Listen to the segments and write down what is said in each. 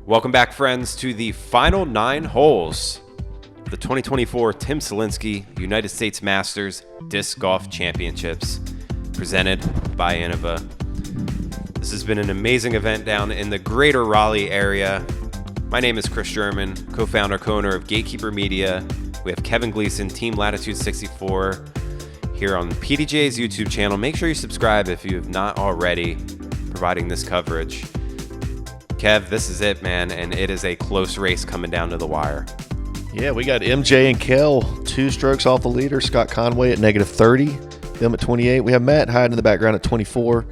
Welcome back, friends, to the final 9 holes of the 2024 Tim Selinske United States Masters Disc Golf Championships, presented by Innova. This has been an amazing event down in the greater Raleigh area. My name is Chris Sherman, co-founder, co-owner of Gatekeeper Media. We have Kevin Gleason, Team Latitude 64, here on PDGA's YouTube channel. Make sure you subscribe if you have not already, providing this coverage. Kev, this is it, man, and it is a close race coming down to the wire. Yeah, we got MJ and Cale 2 strokes off the leader. Scott Conway at -30, them at 28. We have Matt hiding in the background at 24.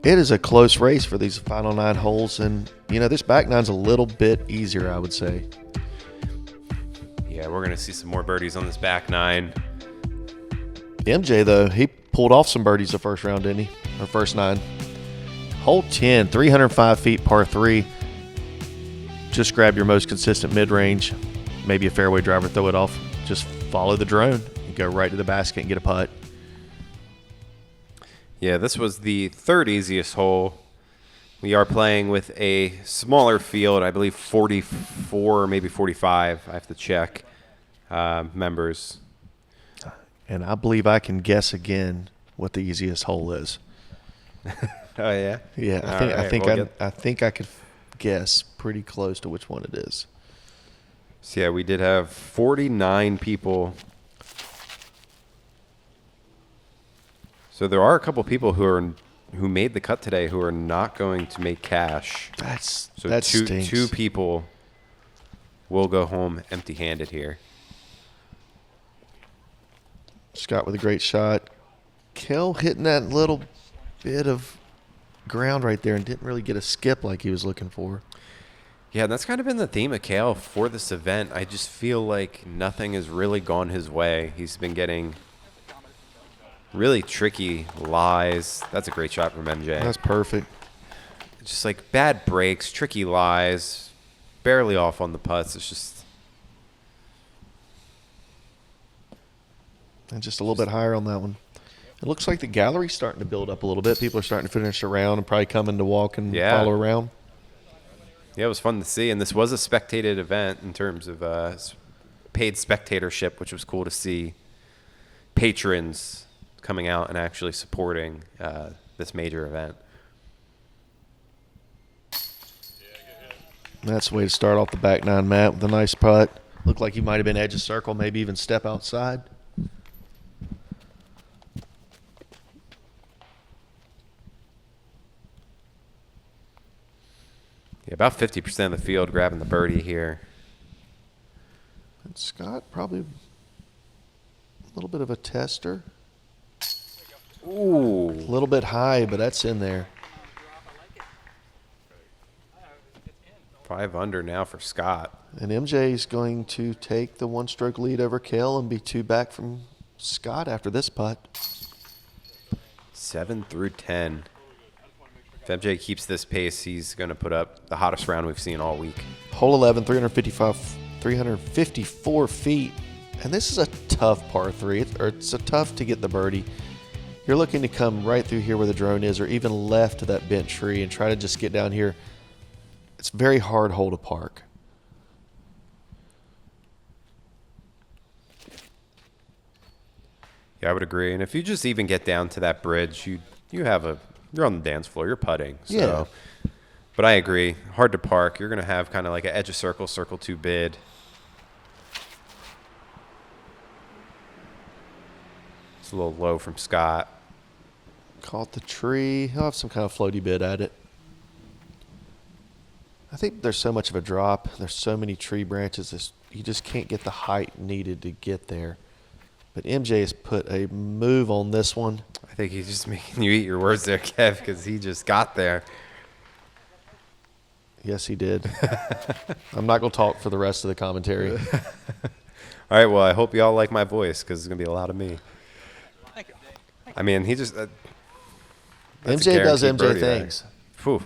It is a close race for these final 9 holes, and, you know, this back nine's a little bit easier, I would say. Yeah, we're going to see some more birdies on this back 9. MJ, though, he pulled off some birdies the first round, didn't he? Or first 9. Hole 10, 305 feet, par 3. Just grab your most consistent mid-range, maybe a fairway driver, throw it off. Just follow the drone and go right to the basket and get a putt. Yeah, this was the 3rd easiest hole. We are playing with a smaller field, I believe 44 or maybe 45. I have to check members. And I believe I can guess again what the easiest hole is. Oh, yeah? Yeah, I think I could guess pretty close to which one it is. So, yeah, we did have 49 people. So there are a couple people who made the cut today who are not going to make cash. That stinks. Two people will go home empty-handed here. Scott with a great shot. Cale hitting that little bit of ground right there and didn't really get a skip like he was looking for. Yeah, that's kind of been the theme of Cale for this event. I just feel like nothing has really gone his way. He's been getting really tricky lies. That's a great shot from MJ. That's perfect. Just like bad breaks, tricky lies, barely off on the putts. It's just... And just a little bit higher on that one. It looks like the gallery's starting to build up a little bit. People are starting to finish around and probably coming to walk and follow around. Yeah, it was fun to see. And this was a spectated event in terms of paid spectatorship, which was cool to see patrons coming out and actually supporting this major event. That's the way to start off the back 9, Matt, with a nice putt. Looked like he might have been edge of circle, maybe even step outside. Yeah, about 50% of the field grabbing the birdie here. And Scott probably a little bit of a tester. Ooh. A little bit high, but that's in there. 5 under now for Scott. And MJ is going to take the 1-stroke lead over Cale and be 2 back from Scott after this putt. 7 through 10. If MJ keeps this pace, he's going to put up the hottest round we've seen all week. Hole 11, 354 feet. And this is a tough par 3. It's a tough to get the birdie. You're looking to come right through here where the drone is or even left to that bent tree and try to just get down here. It's a very hard hole to park. Yeah, I would agree. And if you just even get down to that bridge, you're on the dance floor. You're putting. So. Yeah. But I agree. Hard to park. You're going to have kind of like an edge of circle, circle 2 bid. It's a little low from Scott. Caught the tree. He'll have some kind of floaty bid at it. I think there's so much of a drop. There's so many tree branches. You just can't get the height needed to get there. But MJ has put a move on this one. I think he's just making you eat your words there, Kev, because he just got there. Yes, he did. I'm not going to talk for the rest of the commentary. All right, well, I hope y'all like my voice because it's going to be a lot of me. I mean, he just... MJ does MJ things. Whew.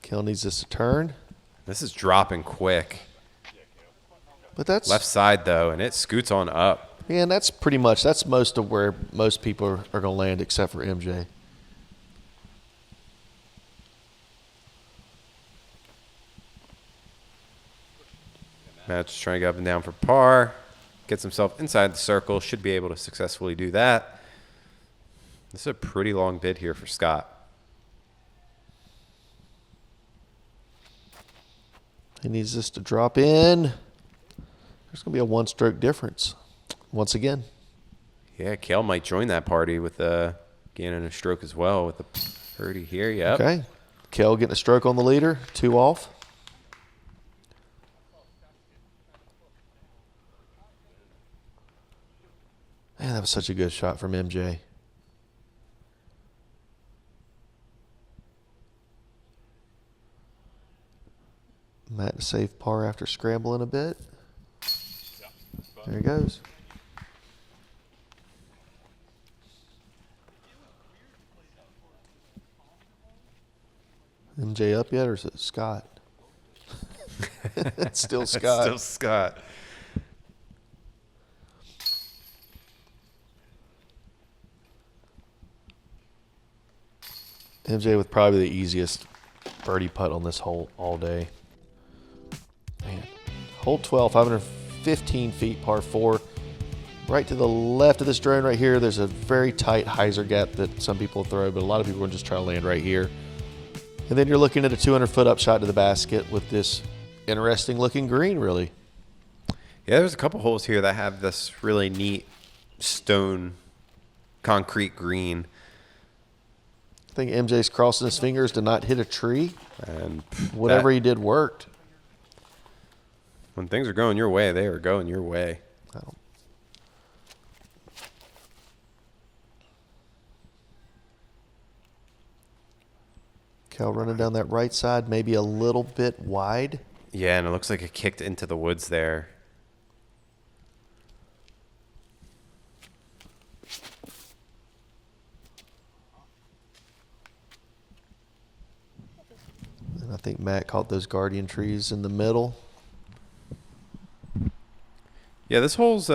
Cale needs this to turn. This is dropping quick. But that's left side, though, and it scoots on up. Yeah, and that's pretty much, that's most of where most people are going to land except for MJ. Matt just trying to get up and down for par. Gets himself inside the circle. Should be able to successfully do that. This is a pretty long bid here for Scott. He needs this to drop in. There's going to be a one-stroke difference once again. Yeah, Cale might join that party with gaining a stroke as well with the birdie here. Yep. Okay. Cale getting a stroke on the leader. 2 off. Man, that was such a good shot from MJ. Matt to save par after scrambling a bit. There he goes. MJ up yet, or is it Scott? It's still Scott. It's still Scott. MJ with probably the easiest birdie putt on this hole all day. Man. Hole 12, 515 feet, par 4. Right to the left of this drone right here, there's a very tight hyzer gap that some people throw, but a lot of people are just trying to land right here. And then you're looking at a 200-foot up shot to the basket with this interesting-looking green, really. Yeah, there's a couple holes here that have this really neat stone concrete green. I think MJ's crossing his fingers to not hit a tree. And whatever he did worked. When things are going your way, they are going your way. Cale running down that right side, maybe a little bit wide. Yeah, and it looks like it kicked into the woods there. And I think Matt caught those guardian trees in the middle. Yeah, this hole's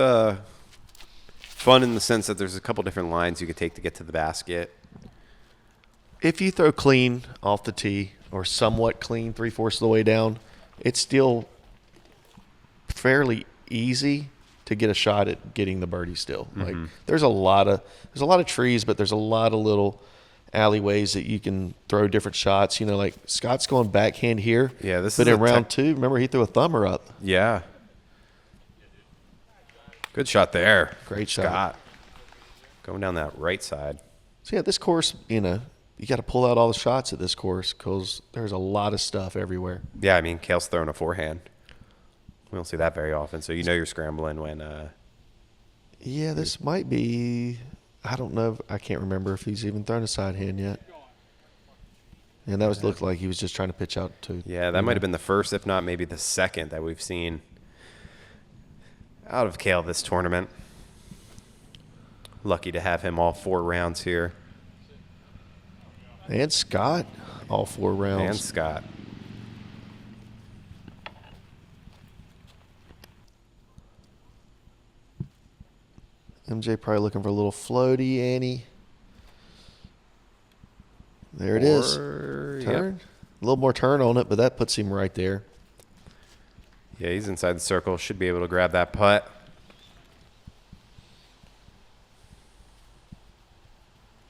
fun in the sense that there's a couple different lines you could take to get to the basket. If you throw clean off the tee or somewhat clean 3/4 of the way down, it's still fairly easy to get a shot at getting the birdie still. Mm-hmm. Like there's a lot of trees, but there's a lot of little alleyways that you can throw different shots. You know, like Scott's going backhand here. Yeah, this but is in round 2, remember he threw a thumber up. Yeah. Good shot there. Great shot. Scott. Going down that right side. So yeah, this course, you know, you got to pull out all the shots at this course because there's a lot of stuff everywhere. Yeah, I mean, Cale's throwing a forehand. We don't see that very often, so you know you're scrambling when. Yeah, this might be. I don't know. I can't remember if he's even thrown a side hand yet. And that looked like he was just trying to pitch out to. Yeah, that might have been the first, if not maybe the second, that we've seen out of Cale this tournament. Lucky to have him all 4 rounds here. And Scott, all 4 rounds. And Scott. MJ probably looking for a little floaty, Annie. There it is. Turn. Yep. A little more turn on it, but that puts him right there. Yeah, he's inside the circle. Should be able to grab that putt.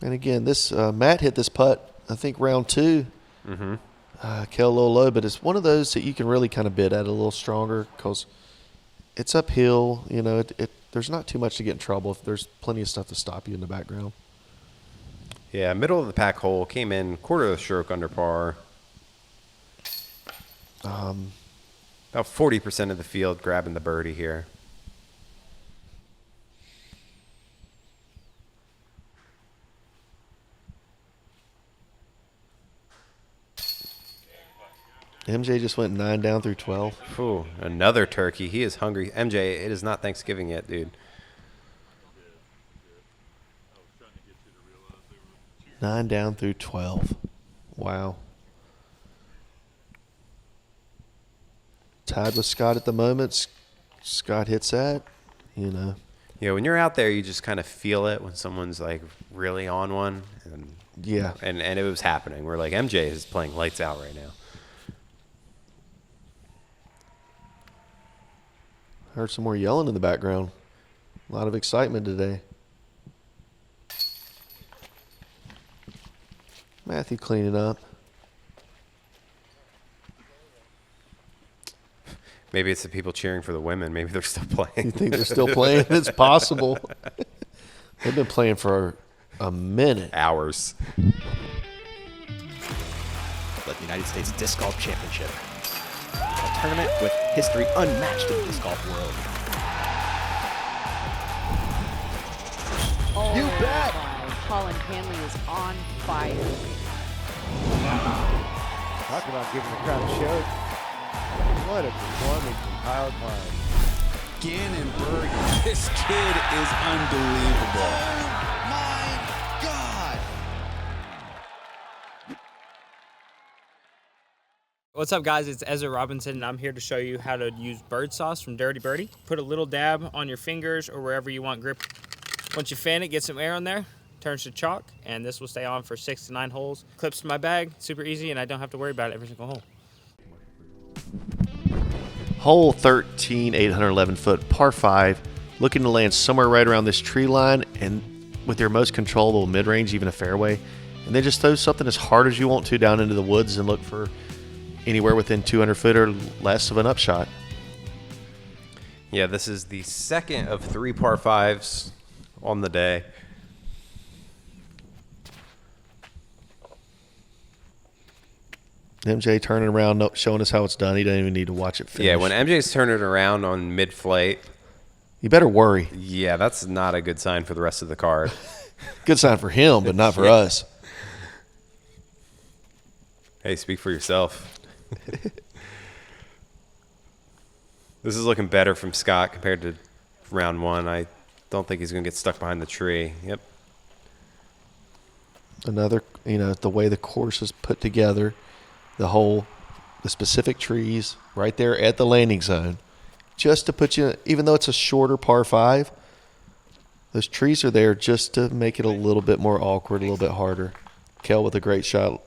And again, this Matt hit this putt, I think, round 2. Mm-hmm. Cale a little low, but it's one of those that you can really kind of bid at a little stronger because it's uphill. You know, there's not too much to get in trouble if there's plenty of stuff to stop you in the background. Yeah, middle of the pack hole. Came in quarter of the stroke under par. About 40% of the field grabbing the birdie here. MJ just went 9 down through 12. Ooh, another turkey. He is hungry. MJ, it is not Thanksgiving yet, dude. 9 down through 12. Wow. Tied with Scott at the moment. Scott hits that, you know. Yeah, when you're out there, you just kind of feel it when someone's like really on one. And yeah. And it was happening. We're like, MJ is playing lights out right now. Heard some more yelling in the background. A lot of excitement today. Matthew cleaning up. Maybe it's the people cheering for the women. Maybe they're still playing. You think they're still playing? It's possible. They've been playing for a minute. Hours. The United States Disc Golf Championship. A tournament with history unmatched in the disc golf world. Oh, You bet! Colin Hanley is on fire. Talk about giving the crowd a show. What a performance from Kyle Klein. Gannon Bergen. This kid is unbelievable. Oh my God. What's up, guys? It's Ezra Robinson, and I'm here to show you how to use bird sauce from Dirty Birdie. Put a little dab on your fingers or wherever you want grip. Once you fan it, get some air on there, turns to chalk, and this will stay on for 6 to 9 holes. Clips to my bag, super easy, and I don't have to worry about it every single hole. Hole 13, 811-foot par 5. Looking to land somewhere right around this tree line and with your most controllable mid-range, even a fairway. And then just throw something as hard as you want to down into the woods and look for anywhere within 200 foot or less of an upshot. Yeah, this is the second of 3 par 5s on the day. MJ turning around, showing us how it's done. He doesn't even need to watch it finish. Yeah, when MJ's turning around on mid-flight, you better worry. yeah, that's not a good sign for the rest of the card. Good sign for him, but not for Yeah. us. Hey, speak for yourself. This is looking better from Scott compared to round 1. I don't think he's going to get stuck behind the tree. Yep. Another, the way the course is put together, the specific trees right there at the landing zone, just to put you, even though it's a shorter par 5, those trees are there just to make it a little bit more awkward, a little bit harder. Cale with a great shot.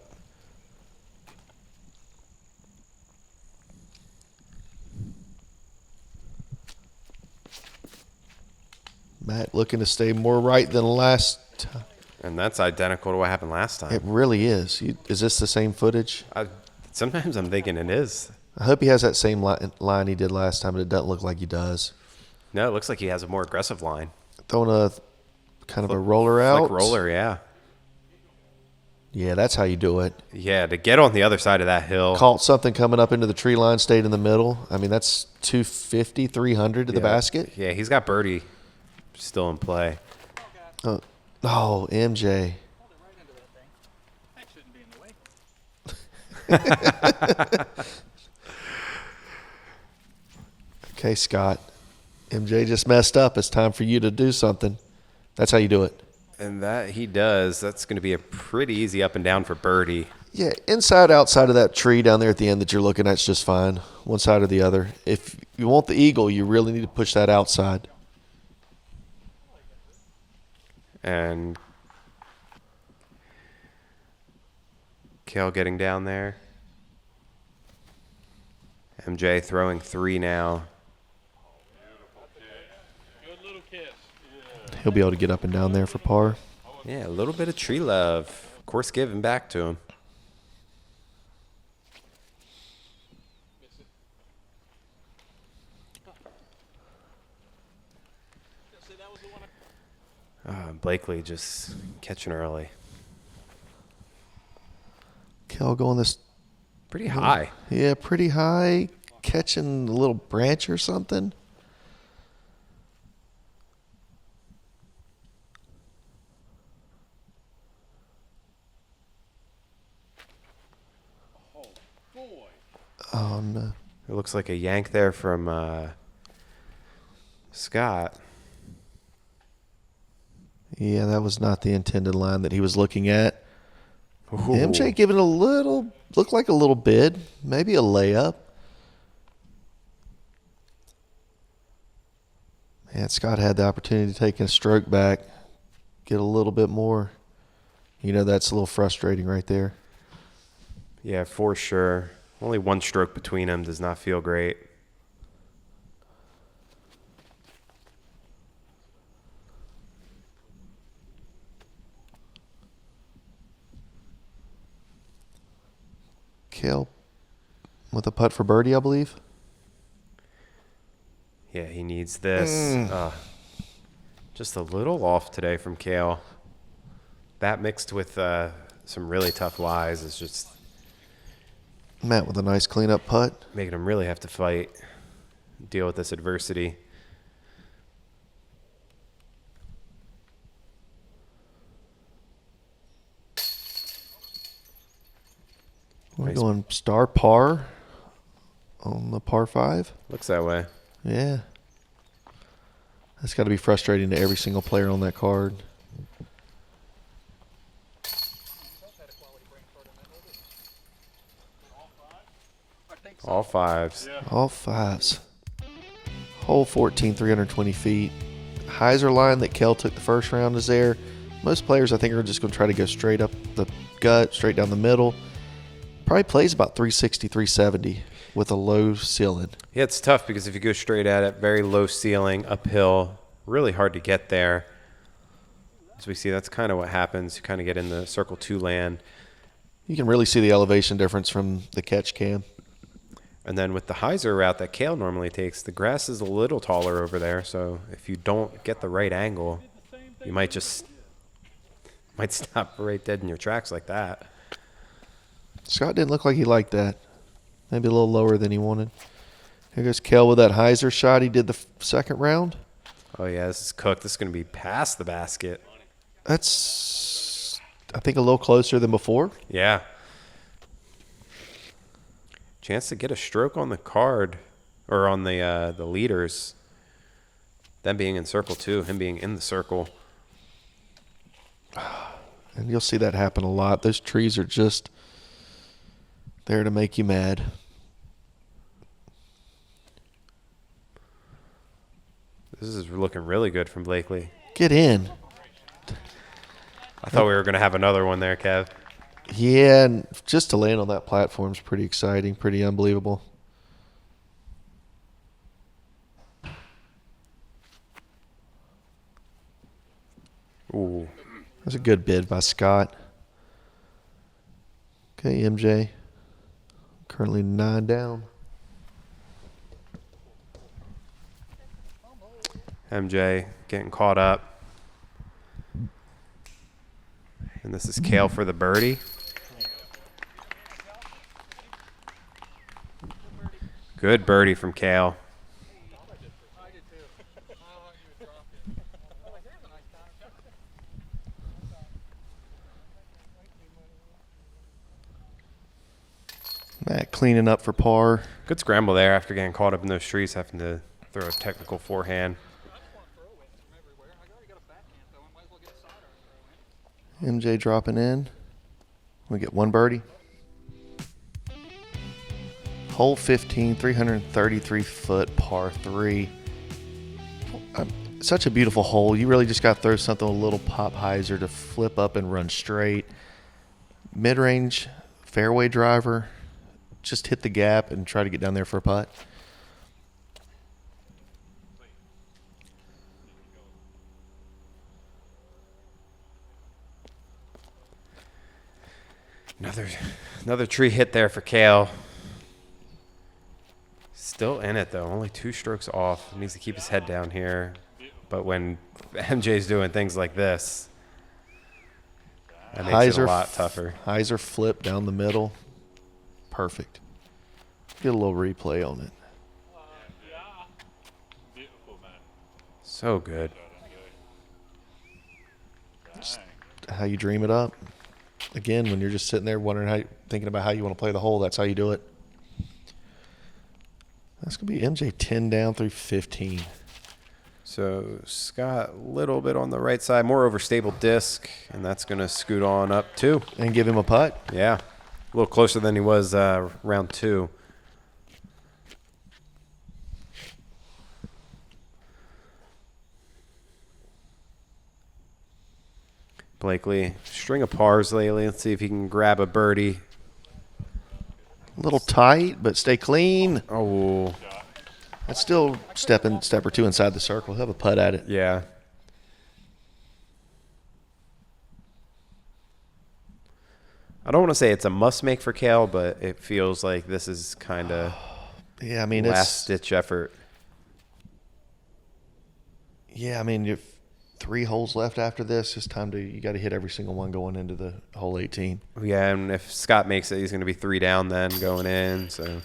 Matt looking to stay more right than last time. And that's identical to what happened last time. It really is. Is this the same footage? Sometimes I'm thinking it is. I hope he has that same line he did last time, but it doesn't look like he does. No, it looks like he has a more aggressive line. Throwing a kind of a roller out. Flick roller, yeah. Yeah, that's how you do it. Yeah, to get on the other side of that hill. Caught something coming up into the tree line, stayed in the middle. I mean, that's 250, 300 to the basket. Yeah, he's got birdie still in play. Oh, MJ. Okay, Scott. MJ just messed up. It's time for you to do something. That's how you do it. And that he does. That's going to be a pretty easy up and down for birdie. Yeah, inside, outside of that tree down there at the end that you're looking at is just fine. One side or the other. If you want the eagle, you really need to push that outside. And Cale getting down there. MJ throwing 3 now. He'll be able to get up and down there for par. Yeah, a little bit of tree love. Of course, giving back to him. Blakely just catching early. Cale going this Pretty high. Yeah, pretty high. Catching a little branch or something. Oh, no. It looks like a yank there from Scott. Yeah, that was not the intended line that he was looking at. Ooh. MJ giving a little, looked like a little bid, maybe a layup. Man, Scott had the opportunity to take a stroke back, get a little bit more. That's a little frustrating right there. Yeah, for sure. Only 1 stroke between them does not feel great. Cale with a putt for birdie, I believe. Yeah, he needs this. Just a little off today from Cale. That mixed with some really tough lies is just Matt with a nice cleanup putt. making him really have to fight, deal with this adversity. We're Nice. going star par on the par 5. Looks that way. Yeah. That's got to be frustrating to every single player on that card. All fives. All fives. Hole 14, 320 feet. Hyzer line that Cale took the first round is there. Most players, I think, are just going to try to go straight up the gut, straight down the middle. Probably plays about 360, 370 with a low ceiling. Yeah, it's tough because if you go straight at it, very low ceiling, uphill, really hard to get there. As we see, that's kind of what happens. You kind of get in the circle 2 land. You can really see the elevation difference from the catch cam. And then with the Hyzer route that Cale normally takes, the grass is a little taller over there. So if you don't get the right angle, you might stop right dead in your tracks like that. Scott didn't look like he liked that. Maybe a little lower than he wanted. Here goes Cale with that Hyzer shot he did the second round. Oh, yeah, this is cooked. This is going to be past the basket. That's, I think, a little closer than before. Yeah. Chance to get a stroke on the card or on the leaders. Them being in circle 2, him being in the circle. And you'll see that happen a lot. Those trees are just there to make you mad. This is looking really good from Blakely. Get in. I thought we were going to have another one there, Kev. Yeah, and just to land on that platform is pretty exciting, pretty unbelievable. Ooh. That's a good bid by Scott. Okay, MJ. Currently 9 down. MJ getting caught up. And this is Cale for the birdie. Good birdie from Cale. Matt cleaning up for par. Good scramble there after getting caught up in those trees, having to throw a technical forehand. MJ dropping in. We get one birdie. Hole 15, 333-foot par 3. Such a beautiful hole. You really just got to throw something a little pop hyzer to flip up and run straight. Mid-range, fairway driver. Just hit the gap and try to get down there for a putt. Another tree hit there for Cale. Still in it, though. Only 2 strokes off. Needs to keep his head down here. But when MJ's doing things like this, that makes it a lot tougher. Hyzer flip down the middle. Perfect. Get a little replay on it. So good. Just how you dream it up. Again, when you're just sitting there wondering thinking about how you want to play the hole, that's how you do it. That's going to be MJ 10 down through 15. So Scott, a little bit on the right side, more overstable disc, and that's going to scoot on up too. And give him a putt. Yeah, a little closer than he was round 2. Blakely, string of pars lately. Let's see if he can grab a birdie. A little tight, but stay clean. Oh, That's still step or two inside the circle. He'll have a putt at it. yeah. I don't want to say it's a must-make for Cale, but it feels like this is kind of Yeah, I mean, last-ditch effort. Yeah, I mean, you've 3 holes left after this. It's time to, you got to hit every single one going into the hole 18. Yeah, and if Scott makes it, he's going to be 3 down then going in. So,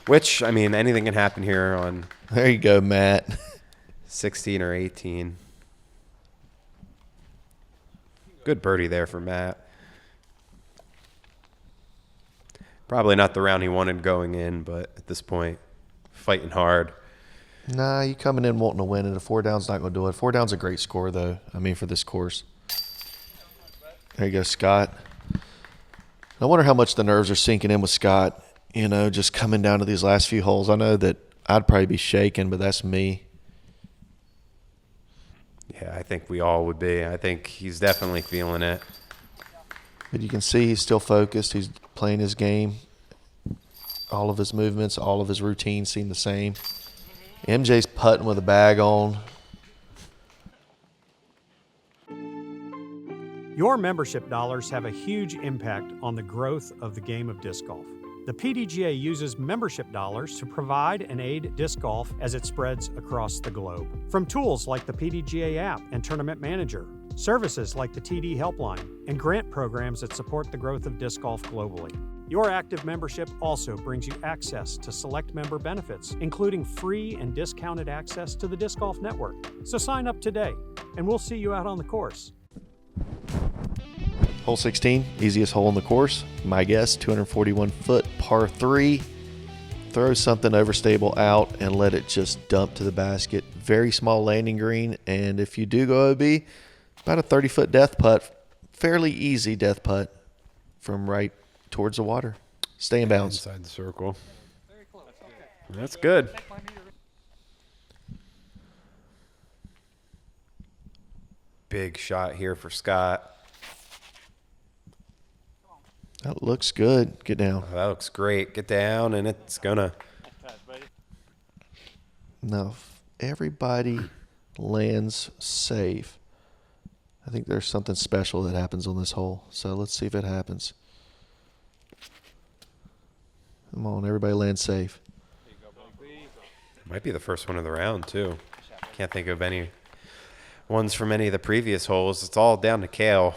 which, I mean, anything can happen here on There you go, Matt. 16 or 18. Good birdie there for Matt. Probably not the round he wanted going in, but at this point, fighting hard. Nah, you coming in wanting to win, and a 4 down's not going to do it. 4 down's a great score, though. I mean, for this course. There you go, Scott. I wonder how much the nerves are sinking in with Scott. You know, just coming down to these last few holes. I know that I'd probably be shaking, but that's me. Yeah, I think we all would be. I think he's definitely feeling it. But you can see he's still focused. He's playing his game. All of his movements, all of his routines seem the same. MJ's putting with a bag on. Your membership dollars have a huge impact on the growth of the game of disc golf. The PDGA uses membership dollars to provide and aid disc golf as it spreads across the globe. From tools like the PDGA app and Tournament Manager, services like the TD Helpline, and grant programs that support the growth of disc golf globally. Your active membership also brings you access to select member benefits, including free and discounted access to the Disc Golf Network. So sign up today, and we'll see you out on the course. Hole 16, easiest hole on the course. My guess, 241-foot par 3. Throw something overstable out and let it just dump to the basket. Very small landing green, and if you do go OB, about a 30-foot death putt. Fairly easy death putt from right towards the water. Stay in bounds. Inside the circle. That's good. Big shot here for Scott. That looks good. Get down. Oh, that looks great. Get down, and it's gonna. Now, if everybody lands safe, I think there's something special that happens on this hole. So let's see if it happens. Come on, everybody land safe. Might be the first one of the round, too. Can't think of any ones from any of the previous holes. It's all down to Cale.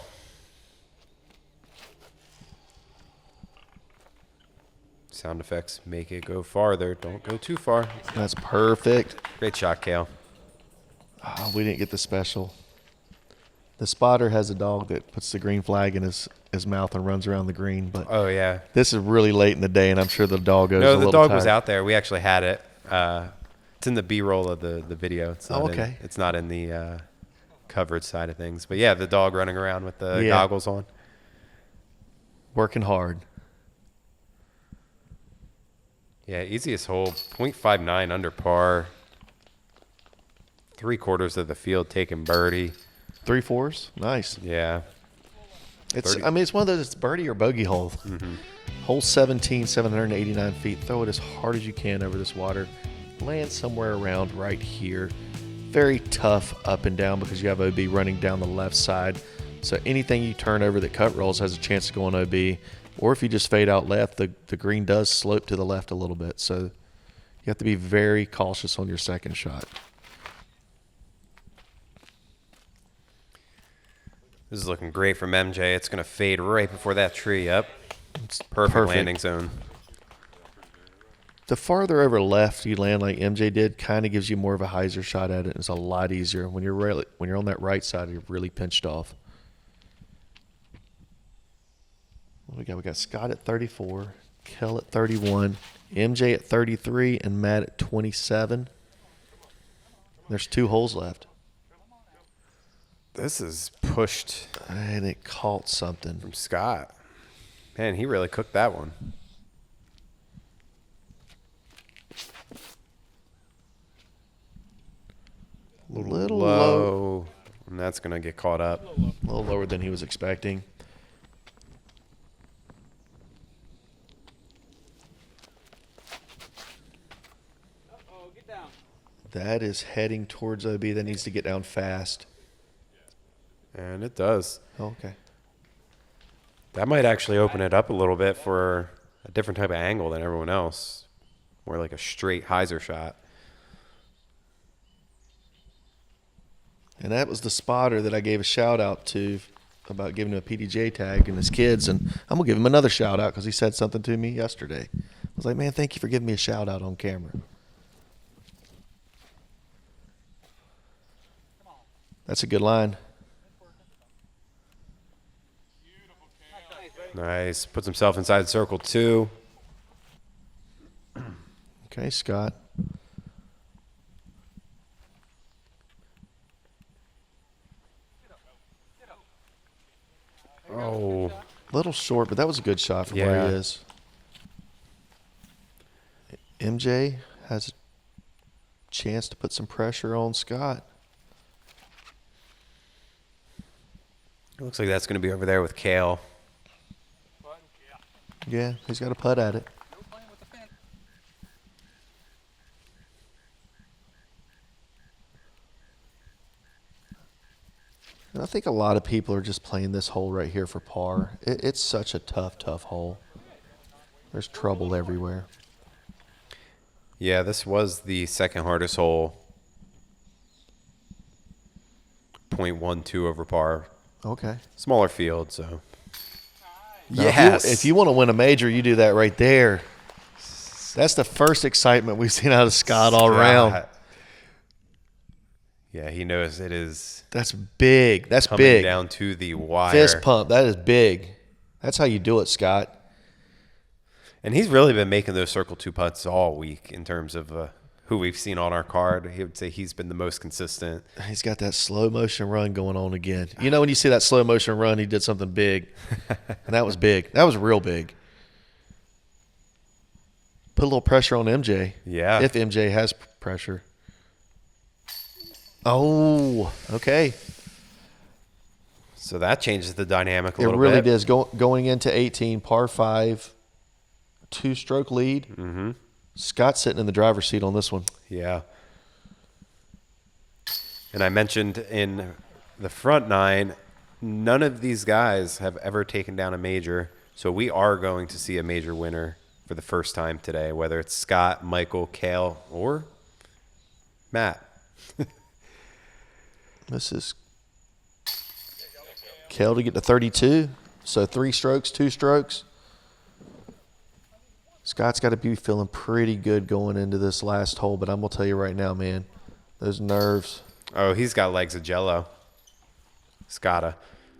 Sound effects make it go farther. Don't go too far. That's perfect. Great shot, Cale. Oh, we didn't get the special. The spotter has a dog that puts the green flag in his mouth and runs around the green. But Oh, yeah. this is really late in the day, and I'm sure the dog goes a No, little the dog tired. was out there. We actually had it. It's in the B-roll of the video. It's not okay. it's not in the coverage side of things. But, yeah, the dog running around with the Yeah. goggles on. Working hard. Yeah, easiest hole, 0.59 under par. 3/4 of the field taking birdie. 3/4. Nice. Yeah. It's 30. I mean, it's one of those, it's birdie or bogey hole. Hole 17, 789 feet. Throw it as hard as you can over this water. Land somewhere around right here. Very tough up and down because you have OB running down the left side. So anything you turn over that cut rolls has a chance to go on OB. Or if you just fade out left, the green does slope to the left a little bit. So you have to be very cautious on your second shot. This is looking great from MJ. It's going to fade right before that tree. Yep. It's perfect landing zone. The farther over left you land like MJ did kind of gives you more of a hyzer shot at it. It's a lot easier. When you're on that right side, you're really pinched off. What we got Scott at 34, Cale at 31, MJ at 33, and Matt at 27. There's 2 holes left. This is pushed And it caught something. from Scott. Man, he really cooked that one. A little Low. low. And that's going to get caught up. A little lower than he was expecting. That is heading towards OB. That needs to get down fast. And it does. Okay. That might actually open it up a little bit for a different type of angle than everyone else. More like a straight hyzer shot. And that was the spotter that I gave a shout out to about giving him a PDGA tag and his kids. And I'm going to give him another shout out because he said something to me yesterday. I was like, man, thank you for giving me a shout out on camera. That's a good line. Nice. Puts himself inside circle 2. Okay, Scott. Oh. A little short, but that was a good shot from where he is. MJ has a chance to put some pressure on Scott. It looks like that's going to be over there with Cale. Yeah, he's got a putt at it. And I think a lot of people are just playing this hole right here for par. It's such a tough hole. There's trouble everywhere. Yeah, this was the second hardest hole. 0.12 over par. Okay. Smaller field, so. Now, Yes. If you want to win a major, you do that right there. That's the first excitement we've seen out of Scott all around. Yeah, he knows it is. That's big. That's coming big. Down to the wire. Fist pump. That is big. That's how you do it, Scott. And he's really been making those circle 2 putts all week in terms of who we've seen on our card. He would say he's been the most consistent. He's got that slow motion run going on again. You know, when you see that slow motion run, he did something big. And that was big. That was real big. Put a little pressure on MJ. Yeah. If MJ has pressure. Oh, okay. So that changes the dynamic a It little really bit. does. Going into 18, par 5, 2-stroke lead. Mm-hmm. Scott's sitting in the driver's seat on this one. Yeah. And I mentioned in the front 9, none of these guys have ever taken down a major. So we are going to see a major winner for the first time today, whether it's Scott, Michael, Cale, or Matt. This is Cale to get to 32. So 3 strokes, 2 strokes. Scott's got to be feeling pretty good going into this last hole, but I'm going to tell you right now, man, those nerves. Oh, he's got legs of jello. Scotta.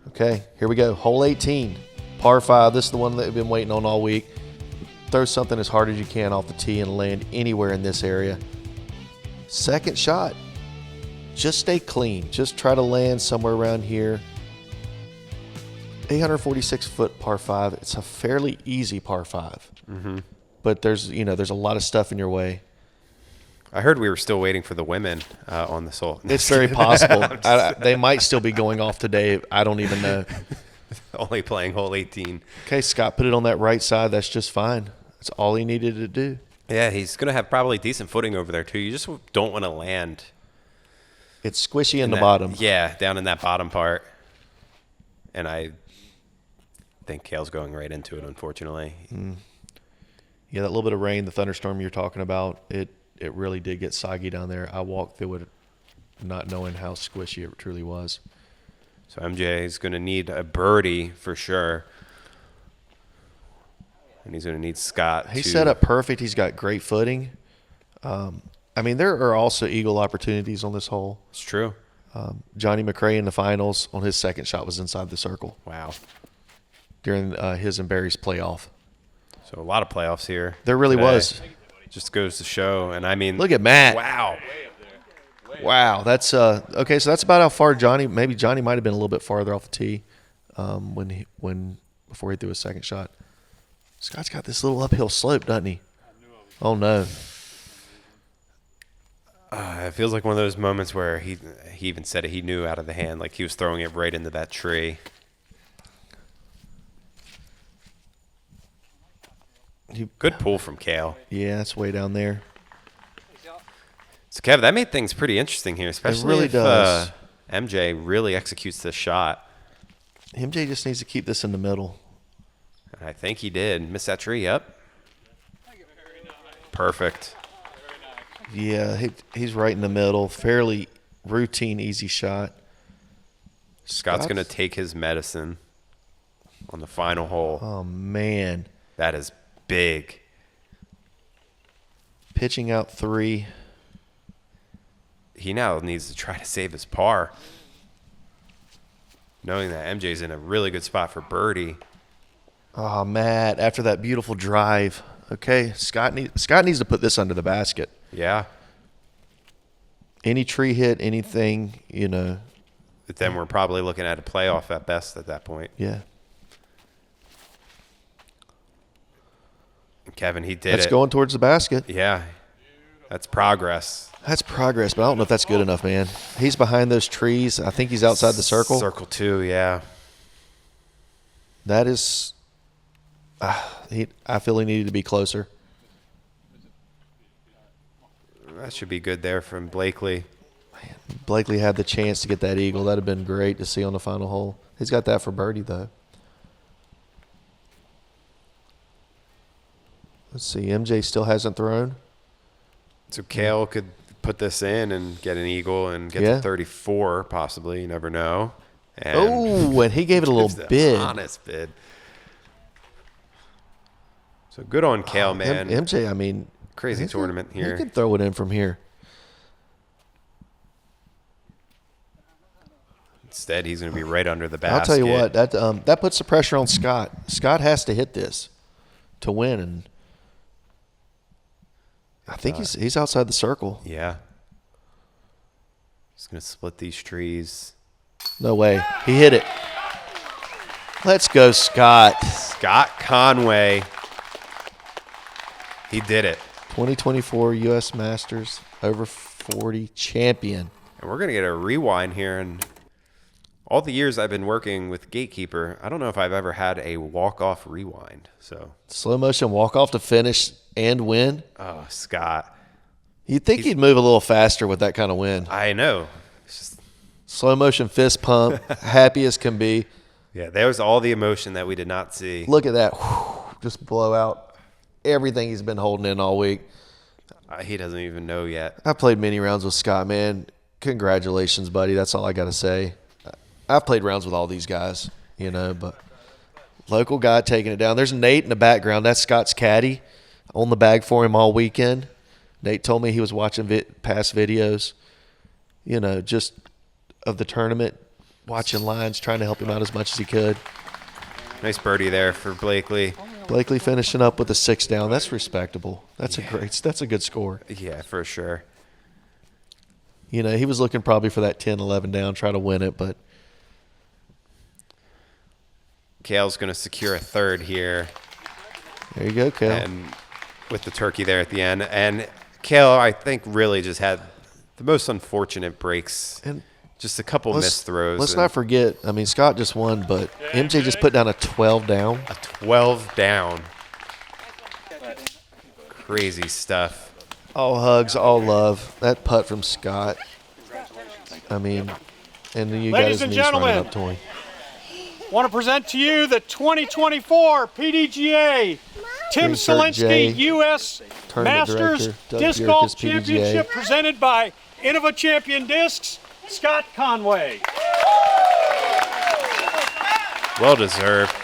Okay, here we go. Hole 18, par 5. This is the one that we've been waiting on all week. Throw something as hard as you can off the tee and land anywhere in this area. Second shot. Just stay clean. Just try to land somewhere around here. 846-foot par 5. It's a fairly easy par 5. Mm-hmm. But there's a lot of stuff in your way. I heard we were still waiting for the women on this hole. It's very possible. They might still be going off today. I don't even know. Only playing hole 18. Okay, Scott, put it on that right side. That's just fine. That's all he needed to do. Yeah, he's going to have probably decent footing over there, too. You just don't want to land. It's squishy in the that, bottom. Yeah, down in that bottom part. And I think Cale's going right into it, unfortunately. Yeah, that little bit of rain, the thunderstorm you're talking about, it really did get soggy down there. I walked through it not knowing how squishy it truly was. So MJ is going to need a birdie for sure. And he's going to need Scott. He's set up perfect. He's got great footing. I mean, there are also eagle opportunities on this hole. It's true. Johnny McRae in the finals on his second shot was inside the circle. Wow. During his and Barry's playoff. So a lot of playoffs here. There really today. was. Just goes to show. And I mean, look at Matt. Wow. Wow. That's okay. So that's about how far maybe Johnny might have been a little bit farther off the tee before he threw his second shot. Scott's got this little uphill slope, doesn't he? Oh no. It feels like one of those moments where he even said it. He knew out of the hand, like he was throwing it right into that tree. Good pull from Cale. Yeah, it's way down there. So, Kev, that made things pretty interesting here, especially really if does. MJ really executes this shot. MJ just needs to keep this in the middle. I think he did. Miss that tree, yep. Perfect. Yeah, he's right in the middle. Fairly routine, easy shot. Scott's going to take his medicine on the final hole. Oh, man. That is big. Pitching out 3. He now needs to try to save his par, knowing that MJ's in a really good spot for birdie. Oh, Matt, after that beautiful drive. Okay, Scott needs to put this under the basket. Yeah. Any tree hit, anything, you know. But then we're probably looking at a playoff at best at that point. Yeah. And Kevin, he did That's it. going towards the basket. Yeah. That's progress. That's progress, but I don't know if that's good enough, man. He's behind those trees. I think he's outside the circle. Circle 2, yeah. That is I feel he needed to be closer. That should be good there from Blakely. Blakely had the chance to get that eagle. That would have been great to see on the final hole. He's got that for birdie, though. Let's see. MJ still hasn't thrown. So Cale could put this in and get an eagle and get to 34, possibly. You never know. And he gave it a little bid. Honest bid. So good on Cale, man. MJ, I mean. Crazy tournament here. He can throw it in from here. Instead, he's going to be right under the basket. I'll tell you what, that puts the pressure on Scott. Scott has to hit this to win, and I think he's outside the circle. Yeah. He's going to split these trees. No way. He hit it. Let's go, Scott. Scott Conway. He did it. 2024 U.S. Masters over 40 champion. And we're going to get a rewind here. And all the years I've been working with Gatekeeper, I don't know if I've ever had a walk-off rewind. So slow motion walk-off to finish and win. Oh, Scott. You'd think he'd move a little faster with that kind of win. I know. It's just slow motion fist pump, happy as can be. Yeah, there was all the emotion that we did not see. Look at that. Just blow out everything he's been holding in all week. He doesn't even know yet. I played many rounds with Scott, man. Congratulations, buddy. That's all I got to say. I've played rounds with all these guys, you know, but local guy taking it down. There's Nate in the background. That's Scott's caddy. On the bag for him all weekend. Nate told me he was watching past videos, you know, just of the tournament, watching lines, trying to help him out as much as he could. Nice birdie there for Blakely. Blakely finishing up with a 6 down. That's respectable. That's a good score. Yeah, for sure. You know, he was looking probably for that 10, 11 down, try to win it, but Cale's going to secure a third here. There you go, Cale. And with the turkey there at the end. And Cale, I think, really just had the most unfortunate breaks. And just a couple missed throws. Let's not forget, I mean, Scott just won, but MJ just put down a 12 down. A 12 down. Crazy stuff. All hugs, all love. That putt from Scott. I mean, and then you got his knees running up to him. Want to present to you the 2024 PDGA Tim Selinske U.S. Masters Disc Golf Championship presented by Innova Champion Discs, Scott Conway. Well deserved.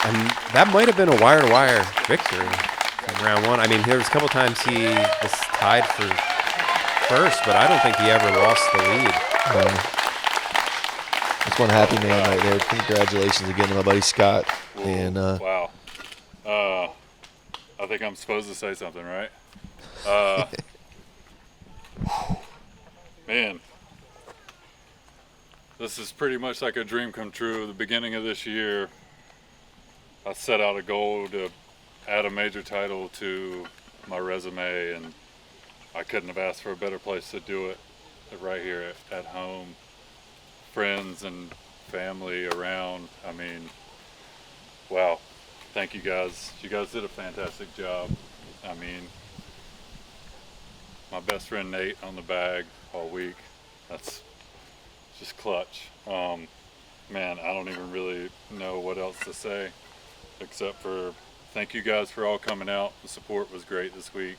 And that might have been a wire-to-wire victory in round one. I mean, there was a couple times he was tied for first, but I don't think he ever lost the lead. That's one happy man right there. Congratulations again to my buddy Scott. Whoa, and wow. I think I'm supposed to say something, right? Man, this is pretty much like a dream come true. The beginning of this year, I set out a goal to add a major title to my resume, and I couldn't have asked for a better place to do it right here at home. Friends and family around. I mean, wow. Thank you guys. You guys did a fantastic job. I mean, my best friend Nate on the bag all week. That's just clutch. Man, I don't even really know what else to say. except for thank you guys for all coming out. The support was great this week.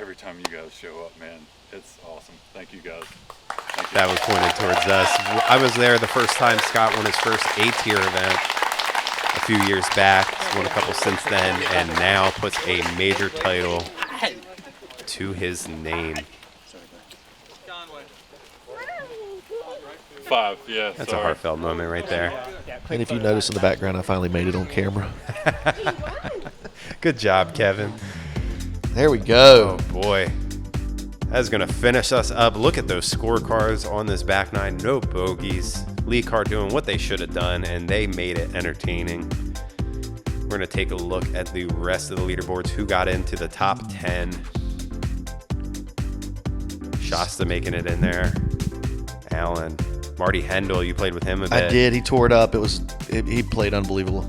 Every time you guys show up, man, it's awesome. Thank you guys. Thank you. That was pointed towards us. I was there the first time Scott won his first A-tier event a few years back. He's won a couple since then, and now puts a major title to his name. 5, yeah. That's a heartfelt moment right there. And if you notice in the background, I finally made it on camera. Good job, Kevin. There we go. Oh, boy. That's going to finish us up. Look at those scorecards on this back nine. No bogeys. Lee Car doing what they should have done, and they made it entertaining. We're going to take a look at the rest of the leaderboards. Who got into the top 10? Shasta making it in there. Alan. Marty Hendel, you played with him a bit. I did. He tore it up. He played unbelievable.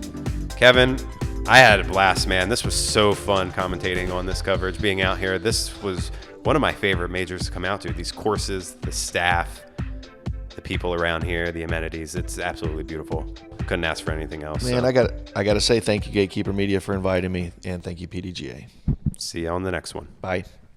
Kevin, I had a blast, man. This was so fun commentating on this coverage, being out here. This was one of my favorite majors to come out to. These courses, the staff, the people around here, the amenities. It's absolutely beautiful. Couldn't ask for anything else. Man, so. I got to say thank you, Gatekeeper Media, for inviting me, and thank you, PDGA. See you on the next one. Bye.